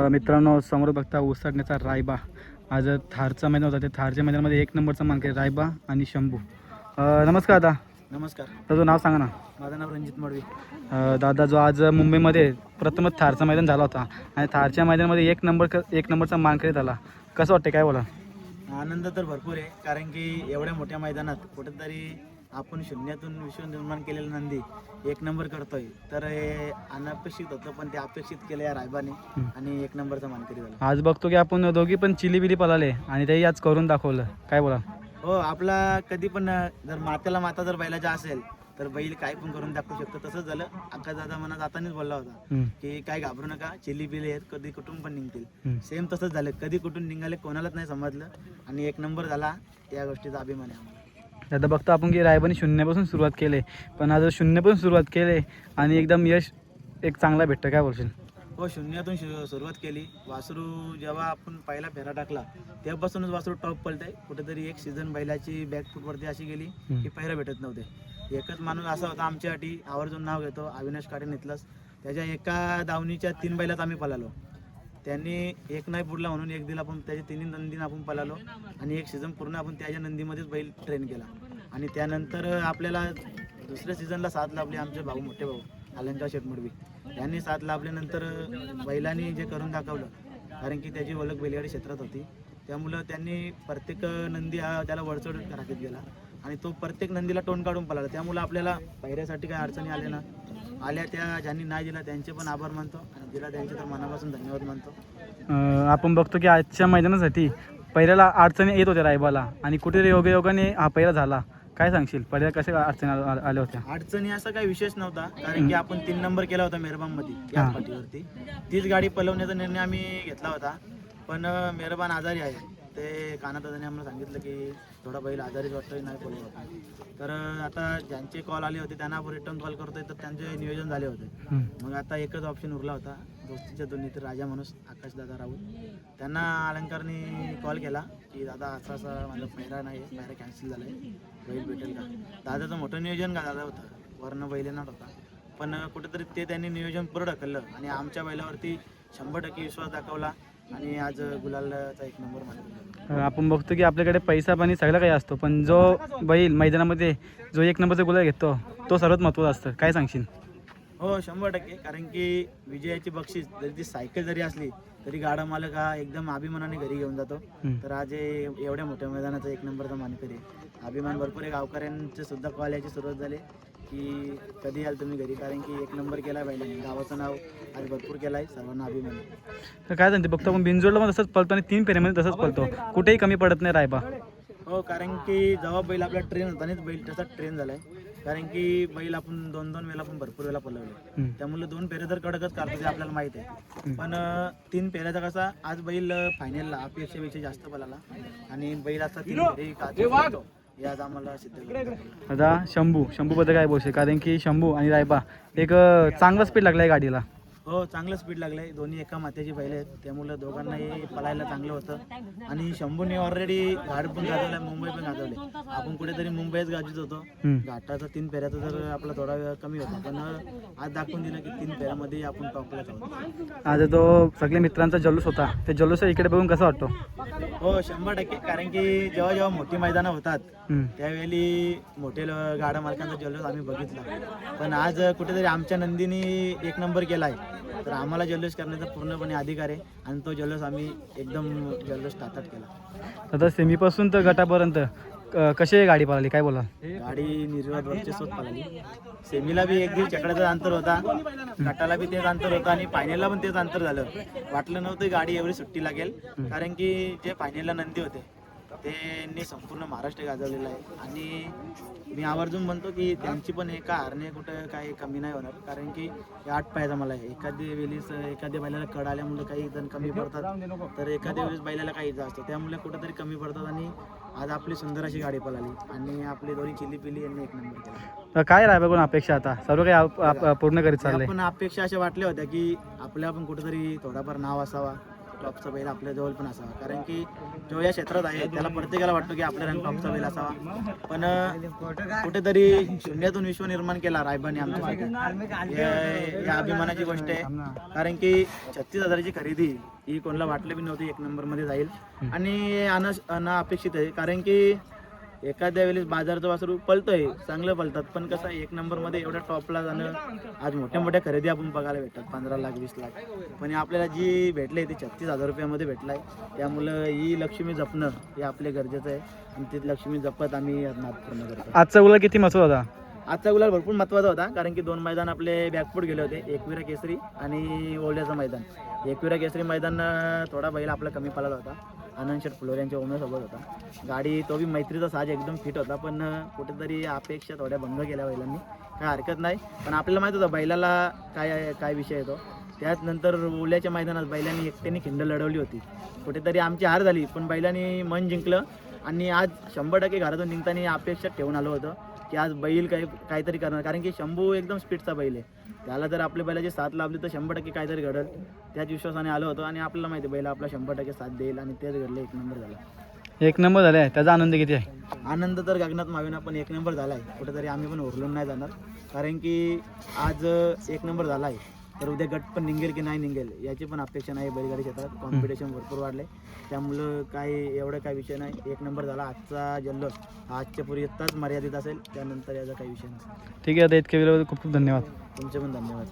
मित्रांनो, समोर बघता उसटण्याचा रायबा. आज थारचा मैदान होता. ते थारच्या मैदानामध्ये 1 नंबरचा मानकरी रायबा आणि शंभू. नमस्कार दादा. नमस्कार. तुझं नाव सांगा ना. माझं नाव रणजित मडवी. दादा, जो आज मुंबईमध्ये प्रथमच थारचा मैदान झाला होता आणि थारच्या मैदानामध्ये 1 नंबरचा मानकरी झाला, कसं वाटतं, काय बोला? आनंद तर भरपूर आहे, कारण की एवढ्या मोठ्या मैदानात कुठेतरी आपण शून्यातून विश्व निर्माण केलेला नंदी 1 नंबर करतोय, तर हे अनपेक्षित होतं, पण ते अपेक्षित केलं या रायबाने आणि 1 नंबरचा मानकरी झाला. आज बघतो की आपण दोघी पण चिलीबिली पळाले आणि तेही आज करून दाखवलं, काय बोला? हो, आपला कधी पण जर मात्याला माता जर बैलाचा असेल तर बैल काय पण करून दाखवू शकतो. तसंच झालं. अक्का दादा मनात आतानीच बोलला होता की काय घाबरू नका, चिलीबिली आहेत, कधी कुठून पण निघतील. सेम तसंच झालं. कधी कुठून निघाले कोणालाच नाही समजलं आणि 1 नंबर झाला, या गोष्टीचा अभिमान आहे आम्हाला. दादा, बघतो आपण की रायबाने शून्यापासून सुरुवात केली, पण आज शून्यापासून सुरुवात केली आणि एकदम यश एक चांगला भेटतं, काय बोलशील? हो, शून्यातून सुरुवात केली. वासरू जेव्हा आपण पहिला फेरा टाकला तेव्हापासूनच वासरू टॉप पलतंय. कुठेतरी एक सीझन बैलाची बॅकफूटवरती अशी गेली की पहिरा भेटत नव्हते. एकच माणूस असा होता आमच्यासाठी, आवर्जून नाव घेतो, अविनाश काळे नितलस. त्याच्या एका दावणीच्या 3 बैलात आम्ही पळालो. त्यांनी एक नाही पुरला म्हणून एक दिला, पण त्याच्या 3 नंदीनं आपण पळालो आणि एक सीझन पूर्ण आपण त्याच्या नंदीमध्येच बैल ट्रेन केला. आणि त्यानंतर आपल्याला दुसऱ्या सीझनला साथ लाभली आमचे भाऊ, मोठे भाऊ अलंकार शेटमडवी. त्यांनी साथ लाभल्यानंतर बैलांनी जे करून दाखवलं, कारण की त्याची ओळख बैलगाडी क्षेत्रात होती, त्यामुळं त्यांनी प्रत्येक नंदी हा त्याला वरचढ राखत गेला आणि तो प्रत्येक नंदीला टोन काढून पळाला. त्यामुळं आपल्याला पहिऱ्यासाठी काही अडचणी आल्या त्या ज्यांनी नाही दिला त्यांचे पण आभार मानतो आणि दिला त्यांचे तर मनापासून धन्यवाद मानतो. आपण बघतो की आजच्या मैदानासाठी पहिल्याला अडचणी येत होत्या रायबाला आणि कुठेतरी योगायोगाने हा पहिला झाला, काय सांगशील? पहिल्या कशा अडचणी आल्या होत्या? अडचणी असा काही विशेष नव्हता, कारण की आपण 3 नंबर केला होता मेहरबानमध्ये, या पाठीवरती. तीच गाडी पळवण्याचा निर्णय आम्ही घेतला होता, पण मेहरबान आजारी आहे. ते कानादादाने आम्हाला सांगितलं की थोडा बैल आजारीच वाटतोय, नाही बोलू आपण. तर आता ज्यांचे कॉल आले होते त्यांना आपण रिटर्न कॉल करतोय, तर त्यांचे नियोजन झाले होते. मग आता एकच ऑप्शन उरला होता दोस्तीच्या दोन्ही, तर राजा माणूस आकाशदादा राऊत, त्यांना अलंकारने कॉल केला की दादा असा माझा पहिरा नाही, पहिरा कॅन्सल झाला आहे, बैल भेटेल का? दादाचं मोठं नियोजन का दादा होतं, वरनं बैल येणार होता, पण कुठेतरी ते त्यांनी नियोजन पुरं ढकललं आणि आमच्या बैलावरती 100% विश्वास दाखवला आणि आज गुलालचा 1 नंबर मानला. आपण बघतो की आपल्याकडे पैसा पाणी सगळं काही असतो, पण जो बैल मैदानामध्ये जो 1 नंबरचा गुलाल घेतो तो सर्वात महत्त्वाचा असतं, काय सांगशील? हो, 100%. कारण की विजयाची बक्षीस जरी ती सायकल जरी असली तरी गाडा मालक हा एकदम अभिमानाने घरी घेऊन जातो. तर आज एवढ्या मोठ्या मैदानाचा 1 नंबरचा मानकरी, अभिमान भरपूर आहे. गावकऱ्यांचे सुद्धा कॉल यायची सुरुवात झाली की कधी याल तुम्ही घरी, कारण की 1 नंबर केला बैलाने, गावाचं नाव आज भरपूर केलं आहे, सर्वांना अभिमान आहे. तर काय सांगते, बघतो आपण बिनजोडला पण तसंच पळतो आणि 3 फेऱ्यामध्ये तसंच पळतो, कुठेही कमी पडत नाही रायबा. हो, कारण की जेव्हा बैल आपला ट्रेन होतानाच बैल त्याचा ट्रेन झालाय, कारण की बैल आपण 2-2 वेळा पण भरपूर वेळा पळवले, त्यामुळे 2 फेरे तर कडकच काढतो, ते आपल्याला माहित आहे. पण 3 फेऱ्याचा कसा आज बैल फायनलला अपेक्षेपेक्षा जास्त पळाला आणि बैल असा 3 फेरे काढतो, यात आम्हाला सिद्ध केलं. आता शंभूबद्दल काय बोलशील? कारण की शंभू आणि रायबा एक चांगला स्पीड लागला आहे गाडीला. हो, चांगलं स्पीड लागलंय. दोन्ही एका मात्याची बैल आहेत, त्यामुळं दोघांनाही पळायला चांगलं होतं आणि शंभूने ऑलरेडी घाट पण गाजवलाय, मुंबई पण गाजवले. आपण कुठेतरी मुंबईच गाजत होतो. घाटाचा 3 फेऱ्याचा तर आपला थोडा वेळ कमी होता, पण आज दाखवून दिलं की 3 फेऱ्यामध्ये आपण टॉपलाच आहोत. आज तो सगळ्या मित्रांचा जल्लोष होता, ते जल्लोष इकडे बघून कसं वाटतो? हो, 100%. कारण की जेव्हा मोठी मैदानं होतात त्यावेळी मोठे गाडा मालकांचा जल्लोष आम्ही बघितला, पण आज कुठेतरी आमच्या नंदीने 1 नंबर केलाय, तर आम्हाला जल्लोष करण्याचा पूर्णपणे अधिकार आहे आणि तो जल्लोष आम्ही एकदम जल्लोष टाटाट केला. आता सेमीपासून तर गटापर्यंत कशी गाडी पळाली, काय बोला? गाडी निर्विवाद वर्चस्वच पळाली. सेमीला बी 1 दीड चकड्याचा अंतर होता, गटाला बी तेच अंतर होतं आणि फायनलला पण तेच अंतर झालं. वाटलं नव्हतं गाडी एवढी सुट्टी लागेल, कारण की जे फायनलला नंदी होते त्यांनी संपूर्ण महाराष्ट्र गाजवलेला आहे आणि मी आवर्जून म्हणतो की त्यांची पण एका हारणे कुठं काही कमी नाही होणार, कारण की 8 पायाचा मला आहे. एखाद्या बैलाला कड आल्यामुळे काही जण कमी पडतात, तर एखाद्या वेळेस बैलाला काही इजा असतो, त्यामुळे कुठेतरी कमी पडतात आणि आज आपली सुंदर अशी गाडी पळाली आणि आपली दोन्ही चिलीपिली यांनी 1 नंबर केला. काय राय बघून अपेक्षा आता सर्व काही पूर्ण करीत चाललंय? आपण अपेक्षा अशा वाटल्या होत्या की आपल्या पण कुठेतरी थोडाफार नाव असावा, टॉपचा बैल आपल्या जवळ पण असावा, कारण की जो या क्षेत्रात आहे त्याला प्रत्येकाला वाटतो की आपल्या रंग टॉपचा बैल असावा. पण कुठेतरी शून्यातून विश्व निर्माण केला रायबाने आमच्यासाठी, या अभिमानाची गोष्ट आहे. कारण की 36,000ची खरेदी ही कोणाला वाटलं बी नव्हती 1 नंबरमध्ये जाईल, आणि अनअपेक्षित आहे. कारण की एखाद्या वेळेस बाजारचं वासरू पळतंय, चांगलं पळतात, पण कसं 1 नंबरमध्ये एवढ्या टॉपला जाणं, आज मोठ्या मोठ्या खरेदी आपण बघायला भेटतात 15 लाख 20 लाख, पण आपल्याला जी भेटले ते 36,000 रुपयामध्ये भेटलाय. त्यामुळं ही लक्ष्मी जपणं हे आपले गरजेचं आहे, आणि ती लक्ष्मी जपत आम्ही नाद पूर्ण करतो. आजचा गुलाल किती महत्त्वाचा होता? आजचा गुलाल भरपूर महत्त्वाचा होता, कारण की 2 मैदान आपले बॅकफूट गेले होते, एकविरा केसरी आणि ओवल्याचं मैदान. एकविरा केसरी मैदान थोडा बैल आपला कमी पळाला होता, आनंद शेठ फुलोर यांच्या ओमेसोबत होता. गाडी तो बी मैत्रीचा साज एकदम फिट होता, पण कुठेतरी अपेक्षा थोड्या भंग केल्या बैलांनी, काय हरकत नाही. पण आपल्याला माहीत होतं बैलाला काय विषय येतो. त्यात नंतर ओल्याच्या मैदानात बैलांनी एकट्याने खिंड लढवली होती, कुठेतरी आमची हार झाली, पण बैलांनी मन जिंकलं. आणि आज 100% घरातून निघताना अपेक्षा ठेवून आलो होतं की आज बैल काहीतरी करणार, कारण की शंभू एकदम स्पीडचा बैल आहे, त्याला जर आपल्या बैलाची साथ लाभली तर 100% काहीतरी घडेल. त्याच विश्वासाने आलो होतो, आणि आपल्याला माहिती आहे बैल आपला 100% साथ देईल, आणि तेच घडलं. 1 नंबर झाला. 1 नंबर झाला आहे, त्याचा आनंद किती आहे? आनंद तर गगनात मावेना, पण 1 नंबर झाला आहे, कुठेतरी आम्ही पण ओरलून नाही जाणार. कारण की आज 1 नंबर झाला आहे, तर उद्या गट पण निघेल की नाही निघेल याची पण अपेक्षा नाही. बैलगाडी क्षेत्रात कॉम्पिटिशन भरपूर वाढले, त्यामुळं एवढं काय विषय नाही. 1 नंबर झाला. आजचा जल्लोष आजच्या पुरताच मर्यादित असेल, त्यानंतर याचा काही विषय नसेल. ठीक आहे, आता इतक्या वेळेबद्दल खूप खूप धन्यवाद. तुमचे पण धन्यवाद.